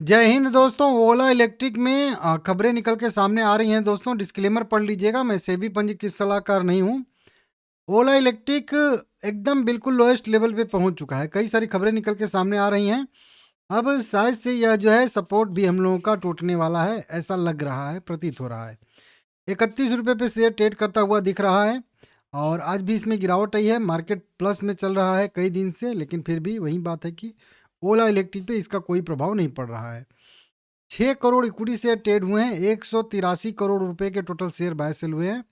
जय हिंद दोस्तों। ओला इलेक्ट्रिक में खबरें निकल के सामने आ रही हैं दोस्तों। डिस्क्लेमर पढ़ लीजिएगा, मैं सेबी पंजीकृत सलाहकार नहीं हूँ। ओला इलेक्ट्रिक एकदम बिल्कुल लोएस्ट लेवल पे पहुंच चुका है। कई सारी खबरें निकल के सामने आ रही हैं। अब शायद से यह जो है सपोर्ट भी हम लोगों का टूटने वाला है, ऐसा लग रहा है, प्रतीत हो रहा है। 31 रुपये पे शेयर ट्रेड करता हुआ दिख रहा है और आज भी इसमें गिरावट आई है। मार्केट प्लस में चल रहा है कई दिन से, लेकिन फिर भी वही बात है कि ओला इलेक्ट्रिक पे इसका कोई प्रभाव नहीं पड़ रहा है। 6 करोड़ इक्विटी शेयर ट्रेड हुए हैं। 183 करोड़ रुपए के टोटल शेयर बाय सेल हुए हैं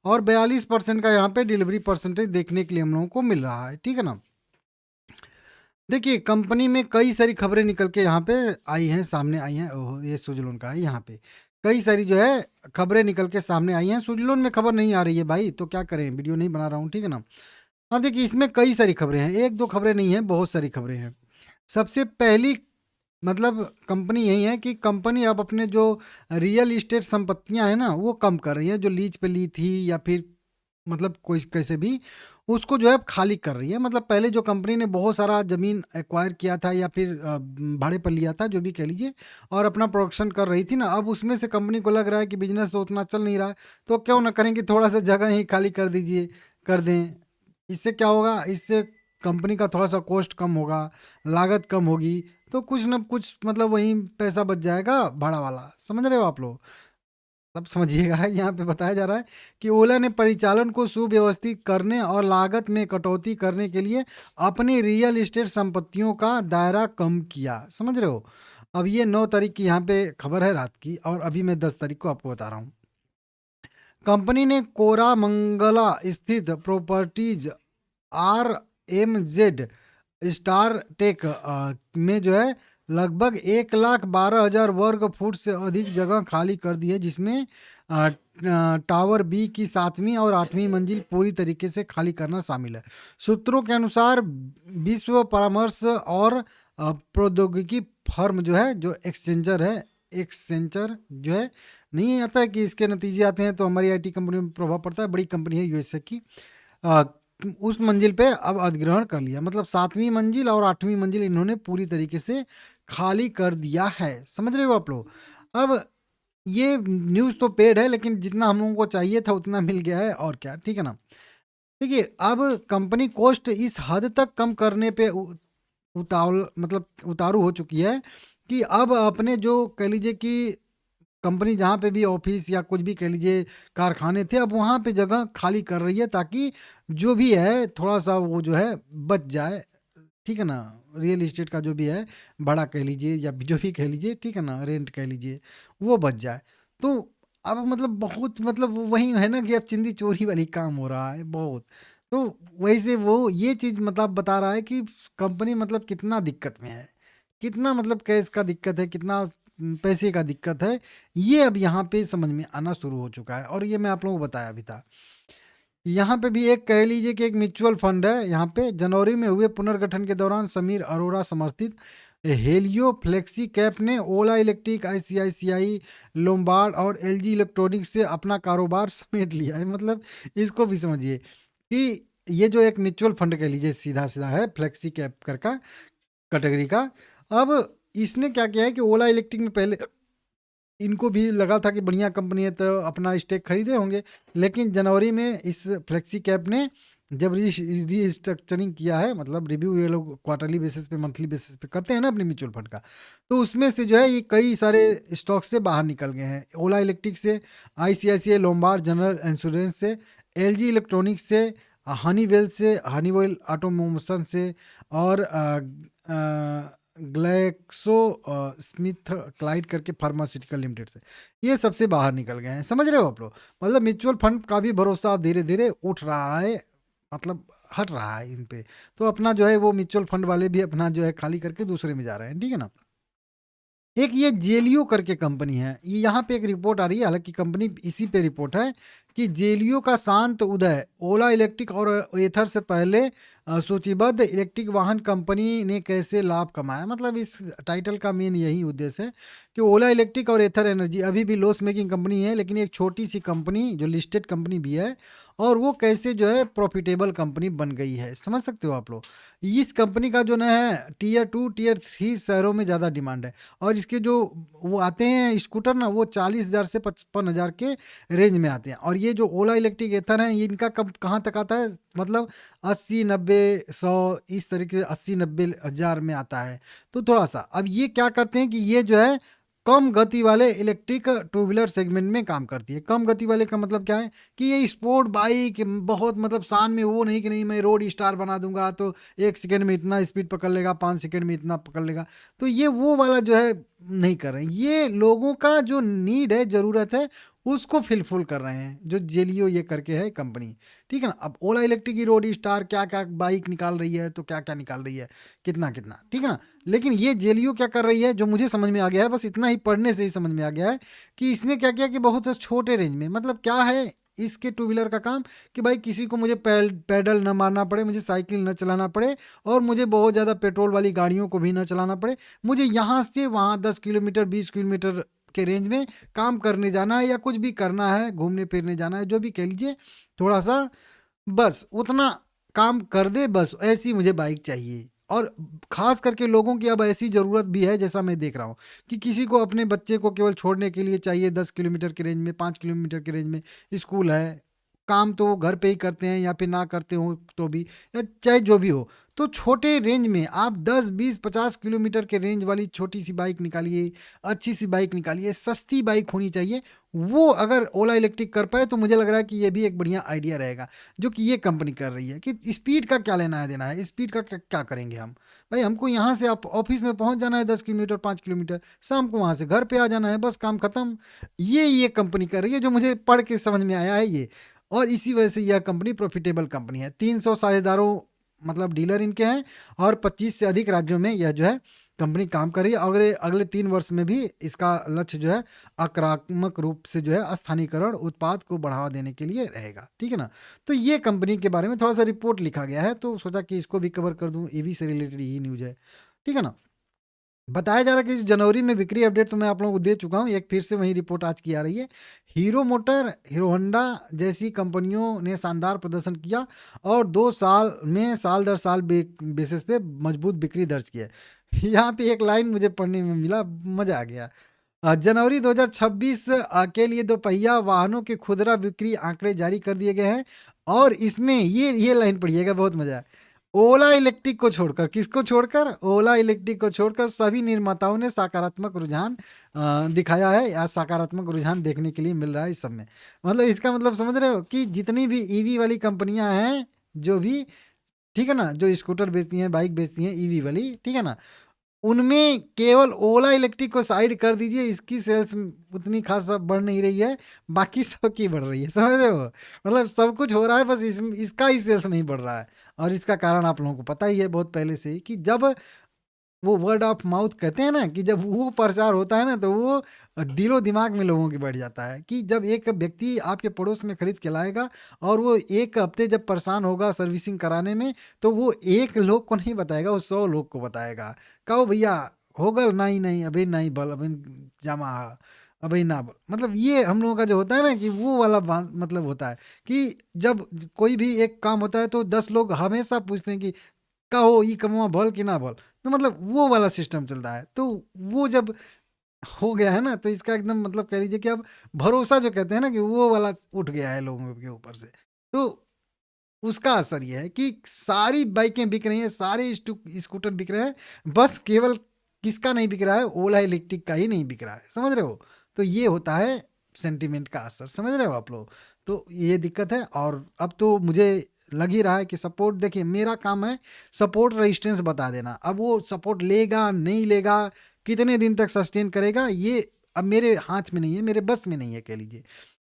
और 42% का यहाँ पे डिलीवरी परसेंटेज देखने के लिए हम लोगों को मिल रहा है। ठीक है ना। देखिए, कंपनी में कई सारी खबरें निकल के यहाँ पे आई हैं, सामने आई हैं। ओहो, ये सुजलोन का है। यहाँ पे कई सारी जो है खबरें निकल के सामने आई हैं। सुजलोन में खबर नहीं आ रही है भाई, तो क्या करें, वीडियो नहीं बना रहा हूँ। ठीक है ना। अब देखिए, इसमें कई सारी खबरें हैं, एक दो खबरें नहीं है, बहुत सारी खबरें हैं। सबसे पहली मतलब कंपनी यही है कि कंपनी अब अपने जो रियल इस्टेट संपत्तियां हैं ना, वो कम कर रही है। जो लीज पे ली थी या फिर मतलब कोई कैसे भी उसको जो है अब खाली कर रही है। मतलब पहले जो कंपनी ने बहुत सारा ज़मीन एक्वायर किया था या फिर भाड़े पर लिया था, जो भी कह लीजिए, और अपना प्रोडक्शन कर रही थी ना, अब उसमें से कंपनी को लग रहा है कि बिजनेस तो उतना चल नहीं रहा है, तो क्यों ना करें कि थोड़ा सा जगह ही खाली कर दीजिए, कर दें। इससे क्या होगा, इससे कंपनी का थोड़ा सा कॉस्ट कम होगा, लागत कम होगी, तो कुछ ना कुछ मतलब वही पैसा बच जाएगा भाड़ा वाला। समझ रहे हो आप लोग? तब समझिएगा, यहाँ पे बताया जा रहा है कि ओला ने परिचालन को सुव्यवस्थित करने और लागत में कटौती करने के लिए अपनी रियल एस्टेट संपत्तियों का दायरा कम किया। समझ रहे हो? अब ये 9 तारीख की यहाँ पे खबर है रात की, और अभी मैं 10 तारीख को आपको बता रहा हूँ। कंपनी ने कोरामंगला स्थित प्रॉपर्टीज RMZ स्टार टेक में जो है लगभग 1,12,000 वर्ग फुट से अधिक जगह खाली कर दी है, जिसमें टावर बी की 7वीं और 8वीं मंजिल पूरी तरीके से खाली करना शामिल है। सूत्रों के अनुसार विश्व परामर्श और प्रौद्योगिकी फर्म जो है, जो एक्सचेंजर जो है, नहीं आता है कि इसके नतीजे आते हैं तो हमारी IT कंपनी में प्रभाव पड़ता है। बड़ी कंपनी है USA की। अ, उस मंजिल पे अब अधिग्रहण कर लिया। मतलब 7वीं मंजिल और 8वीं मंजिल इन्होंने पूरी तरीके से खाली कर दिया है। समझ रहे हो आप लोग? अब ये न्यूज़ तो पेड है, लेकिन जितना हम लोगों को चाहिए था उतना मिल गया है, और क्या। ठीक है ना। देखिए, अब कंपनी कॉस्ट इस हद तक कम करने पे उतावल मतलब उतारू हो चुकी है कि अब अपने जो कह लीजिए कि कंपनी जहाँ पे भी ऑफिस या कुछ भी कह लीजिए कारखाने थे, अब वहाँ पे जगह खाली कर रही है, ताकि जो भी है थोड़ा सा वो जो है बच जाए। ठीक है ना। रियल इस्टेट का जो भी है भाड़ा कह लीजिए या जो भी कह लीजिए, ठीक है ना, रेंट कह लीजिए, वो बच जाए। तो अब मतलब बहुत मतलब वही है ना कि अब चिंदी चोरी वाली काम हो रहा है बहुत। तो वैसे वो ये चीज़ मतलब बता रहा है कि कंपनी मतलब कितना दिक्कत में है, कितना मतलब कैश का दिक्कत है, कितना पैसे का दिक्कत है। ये अब यहाँ पे समझ में आना शुरू हो चुका है, और ये मैं आप लोगों को बताया भी था। यहाँ पे भी एक कह लीजिए कि एक म्यूचुअल फंड है। यहाँ पे जनवरी में हुए पुनर्गठन के दौरान समीर अरोड़ा समर्थित हेलियो फ्लेक्सी कैप ने ओला इलेक्ट्रिक, ICICI लोम्बार्ड और LG इलेक्ट्रॉनिक्स से अपना कारोबार समेट लिया है। मतलब इसको भी समझिए कि ये जो एक म्यूचुअल फंड कह लीजिए, सीधा सीधा है, फ्लेक्सी कैप कर का कैटेगरी का। अब इसने क्या किया है कि ओला इलेक्ट्रिक में पहले इनको भी लगा था कि बढ़िया कंपनी है तो अपना स्टेक खरीदे होंगे, लेकिन जनवरी में इस फ्लेक्सी कैप ने जब रीस्ट्रक्चरिंग किया है, मतलब रिव्यू ये लोग क्वार्टरली बेसिस पे, मंथली बेसिस पे करते हैं ना अपने म्यूचुअल फंड का, तो उसमें से जो है ये कई सारे स्टॉक से बाहर निकल गए हैं। ओला इलेक्ट्रिक से, ICICI लोम्बार्ड जनरल इंश्योरेंस से, LG इलेक्ट्रॉनिक्स से, हनीवेल से, हनीवेल ऑटोमोशन से, और ग्लैक्सो स्मिथ क्लाइड करके फार्मास्यूटिकल लिमिटेड से, ये सबसे बाहर निकल गए हैं। समझ रहे हो आप लोग? मतलब म्यूचुअल फंड का भी भरोसा अब धीरे धीरे उठ रहा है, मतलब हट रहा है इन पे। तो अपना जो है वो म्यूचुअल फंड वाले भी अपना जो है खाली करके दूसरे में जा रहे हैं। ठीक है ना। एक ये जेलियो करके कंपनी है, ये यहाँ पे एक रिपोर्ट आ रही है, हालांकि कंपनी इसी पे रिपोर्ट है कि जेलियो का शांत उदय, ओला इलेक्ट्रिक और एथर से पहले सूचीबद्ध इलेक्ट्रिक वाहन कंपनी ने कैसे लाभ कमाया। मतलब इस टाइटल का मेन यही उद्देश्य है कि ओला इलेक्ट्रिक और एथर एनर्जी अभी भी लॉस मेकिंग कंपनी है, लेकिन एक छोटी सी कंपनी जो लिस्टेड कंपनी भी है, और वो कैसे जो है प्रॉफिटेबल कंपनी बन गई है। समझ सकते हो आप लोग। इस कंपनी का जो ना है टियर 2 टियर 3 शहरों में ज़्यादा डिमांड है, और इसके जो वो आते हैं स्कूटर ना, वो 40,000 से 55,000 के रेंज में आते हैं। और ये जो ओला इलेक्ट्रिक एथर है, इनका कब कहाँ तक आता है, मतलब 80 90 100 इस तरीके से 80 90 हज़ार में आता है। तो थोड़ा सा अब ये क्या करते हैं कि ये जो है कम गति वाले इलेक्ट्रिक टू व्हीलर सेगमेंट में काम करती है। कम गति वाले का मतलब क्या है कि ये स्पोर्ट बाइक बहुत मतलब शान में वो नहीं कि नहीं मैं रोड स्टार बना दूंगा तो 1 सेकंड में इतना स्पीड पकड़ लेगा, 5 सेकंड में इतना पकड़ लेगा। तो ये वो वाला जो है नहीं कर रहे हैं। ये लोगों का जो नीड है, ज़रूरत है, उसको फिलफुल कर रहे हैं, जो जेलियो ये करके है कंपनी। ठीक है ना। अब ओला इलेक्ट्रिक की रोड स्टार क्या क्या बाइक निकाल रही है, तो क्या क्या निकाल रही है, कितना कितना, ठीक है ना। लेकिन ये जेलियो क्या कर रही है, जो मुझे समझ में आ गया है, बस इतना ही पढ़ने से ही समझ में आ गया है कि इसने क्या किया कि बहुत छोटे रेंज में, मतलब क्या है इसके टू व्हीलर का काम कि भाई किसी को मुझे पैडल न मारना पड़े, मुझे साइकिल न चलाना पड़े, और मुझे बहुत ज़्यादा पेट्रोल वाली गाड़ियों को भी न चलाना पड़े। मुझे यहाँ से वहाँ 10 किलोमीटर 20 किलोमीटर के रेंज में काम करने जाना है, या कुछ भी करना है, घूमने फिरने जाना है, जो भी कह लीजिए, थोड़ा सा बस उतना काम कर दे, बस ऐसी मुझे बाइक चाहिए। और खास करके लोगों की अब ऐसी ज़रूरत भी है, जैसा मैं देख रहा हूँ कि किसी को अपने बच्चे को केवल छोड़ने के लिए चाहिए 10 किलोमीटर के रेंज में, 5 किलोमीटर के रेंज में स्कूल है, काम तो वो घर पे ही करते हैं या फिर ना करते हो तो भी, या चाहे जो भी हो। तो छोटे रेंज में आप 10 20 50 किलोमीटर के रेंज वाली छोटी सी बाइक निकालिए, अच्छी सी बाइक निकालिए, सस्ती बाइक होनी चाहिए। वो अगर ओला इलेक्ट्रिक कर पाए तो मुझे लग रहा है कि ये भी एक बढ़िया आइडिया रहेगा, जो कि ये कंपनी कर रही है। कि स्पीड का क्या लेना है देना है, स्पीड का क्या करेंगे हम, भाई हमको यहाँ से आप ऑफिस में पहुँच जाना है 10 किलोमीटर 5 किलोमीटर, शाम को वहाँ से घर पे आ जाना है, बस काम खत्म। ये कंपनी कर रही है, जो मुझे पढ़ के समझ में आया है ये। और इसी वजह से यह कंपनी प्रॉफिटेबल कंपनी है। 300 साझेदारों मतलब डीलर इनके हैं, और 25 से अधिक राज्यों में यह जो है कंपनी काम कर रही है। अगले अगले 3 वर्ष में भी इसका लक्ष्य जो है आक्रामक रूप से जो है स्थानीयकरण उत्पाद को बढ़ावा देने के लिए रहेगा। ठीक है ना। तो ये कंपनी के बारे में थोड़ा सा रिपोर्ट लिखा गया है, तो सोचा कि इसको भी कवर कर दूं, ईवी से रिलेटेड ही न्यूज है। ठीक है ना। बताया जा रहा है कि जनवरी में बिक्री अपडेट तो मैं आप लोगों को दे चुका हूँ, एक फिर से वही रिपोर्ट आज की आ रही है। हीरो मोटर, हीरो होंडा जैसी कंपनियों ने शानदार प्रदर्शन किया, और 2 साल में साल दर साल बेसिस पे मजबूत बिक्री दर्ज की है। यहाँ पे एक लाइन मुझे पढ़ने में मिला, मजा आ गया। जनवरी 2026 के लिए दोपहिया वाहनों के खुदरा बिक्री आंकड़े जारी कर दिए गए हैं, और इसमें ये लाइन पढ़िएगा, बहुत मजा है। ओला इलेक्ट्रिक को छोड़कर, किसको छोड़कर, ओला इलेक्ट्रिक को छोड़कर सभी निर्माताओं ने सकारात्मक रुझान दिखाया है, या सकारात्मक रुझान देखने के लिए मिल रहा है इस समय। मतलब इसका मतलब समझ रहे हो कि जितनी भी ईवी वाली कंपनियां हैं, जो भी, ठीक है ना, जो स्कूटर बेचती हैं, बाइक बेचती हैं ईवी वाली, ठीक है ना, उनमें केवल ओला इलेक्ट्रिक को साइड कर दीजिए, इसकी सेल्स उतनी खास अब बढ़ नहीं रही है, बाकी सब की बढ़ रही है। समझ रहे हो, मतलब सब कुछ हो रहा है, बस इसका ही सेल्स नहीं बढ़ रहा है। और इसका कारण आप लोगों को पता ही है बहुत पहले से ही, कि जब वो वर्ड ऑफ माउथ कहते हैं ना, कि जब वो प्रचार होता है ना, तो वो दिलो दिमाग में लोगों के बैठ जाता है। कि जब एक व्यक्ति आपके पड़ोस में खरीद के लाएगा, और वो 1 हफ्ते जब परेशान होगा सर्विसिंग कराने में, तो वो एक लोग को नहीं बताएगा, वो 100 लोग को बताएगा। कहो भैया होगल, नहीं नहीं अभी नहीं बल, अभी जमा अभी ना बोल। मतलब ये हम लोगों का जो होता है ना, कि वो वाला मतलब होता है कि जब कोई भी एक काम होता है, तो 10 लोग हमेशा पूछते हैं कि कहो ई कमवा भल कि ना भल। तो मतलब वो वाला सिस्टम चलता है। तो वो जब हो गया है ना, तो इसका एकदम मतलब कह लीजिए कि अब भरोसा जो कहते हैं ना, कि वो वाला उठ गया है लोगों के ऊपर से। तो उसका असर ये है कि सारी बाइकें बिक रही हैं, सारे स्कूटर बिक रहे हैं, बस केवल किसका नहीं बिक रहा है, ओला इलेक्ट्रिक का ही नहीं बिक रहा है। समझ रहे हो। तो ये होता है सेंटिमेंट का असर, समझ रहे हो आप लोग। तो ये दिक्कत है। और अब तो मुझे लग ही रहा है कि सपोर्ट, देखिए मेरा काम है सपोर्ट रेजिस्टेंस बता देना। अब वो सपोर्ट लेगा नहीं लेगा, कितने दिन तक सस्टेन करेगा, ये अब मेरे हाथ में नहीं है, मेरे बस में नहीं है कह लीजिए।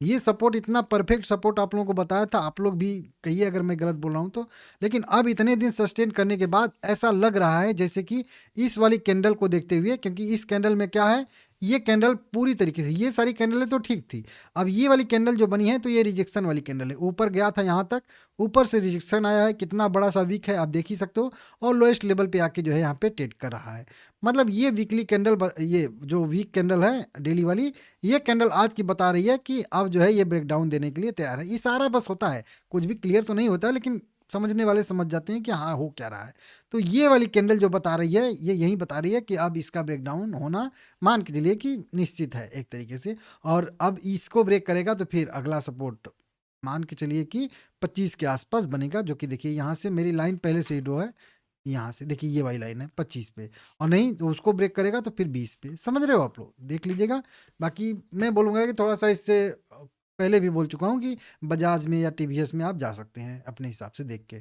ये सपोर्ट इतना परफेक्ट सपोर्ट आप लोगों को बताया था, आप लोग भी कहिए अगर मैं गलत बोल रहा हूँ तो। लेकिन अब इतने दिन सस्टेन करने के बाद ऐसा लग रहा है जैसे कि इस वाली कैंडल को देखते हुए, क्योंकि इस कैंडल में क्या है, ये कैंडल पूरी तरीके से, ये सारी कैंडलें तो ठीक थी, अब ये वाली कैंडल जो बनी है तो ये रिजेक्शन वाली कैंडल है। ऊपर गया था यहाँ तक, ऊपर से रिजेक्शन आया है, कितना बड़ा सा वीक है आप देख ही सकते हो, और लोएस्ट लेवल पे आके जो है यहाँ पे ट्रेड कर रहा है। मतलब ये वीकली कैंडल, ये जो वीक कैंडल है डेली वाली, ये कैंडल आज की बता रही है कि अब जो है ये ब्रेकडाउन देने के लिए तैयार है। ये सारा बस होता है, कुछ भी क्लियर तो नहीं होता, लेकिन समझने वाले समझ जाते हैं कि हाँ हो क्या रहा है। तो ये वाली कैंडल जो बता रही है, ये यही बता रही है कि अब इसका ब्रेकडाउन होना मान के चलिए कि निश्चित है एक तरीके से, और अब इसको ब्रेक करेगा तो फिर अगला सपोर्ट मान के चलिए कि 25 के आसपास बनेगा, जो कि देखिए यहाँ से मेरी लाइन पहले से ही ड्रॉ है, यहाँ से देखिए ये वाली लाइन है 25 पे, और नहीं तो उसको ब्रेक करेगा तो फिर 20 पे। समझ रहे हो आप लोग, देख लीजिएगा। बाकी मैं बोलूँगा कि थोड़ा सा इससे पहले भी बोल चुका हूँ कि बजाज में या टीवीएस में आप जा सकते हैं अपने हिसाब से देख के।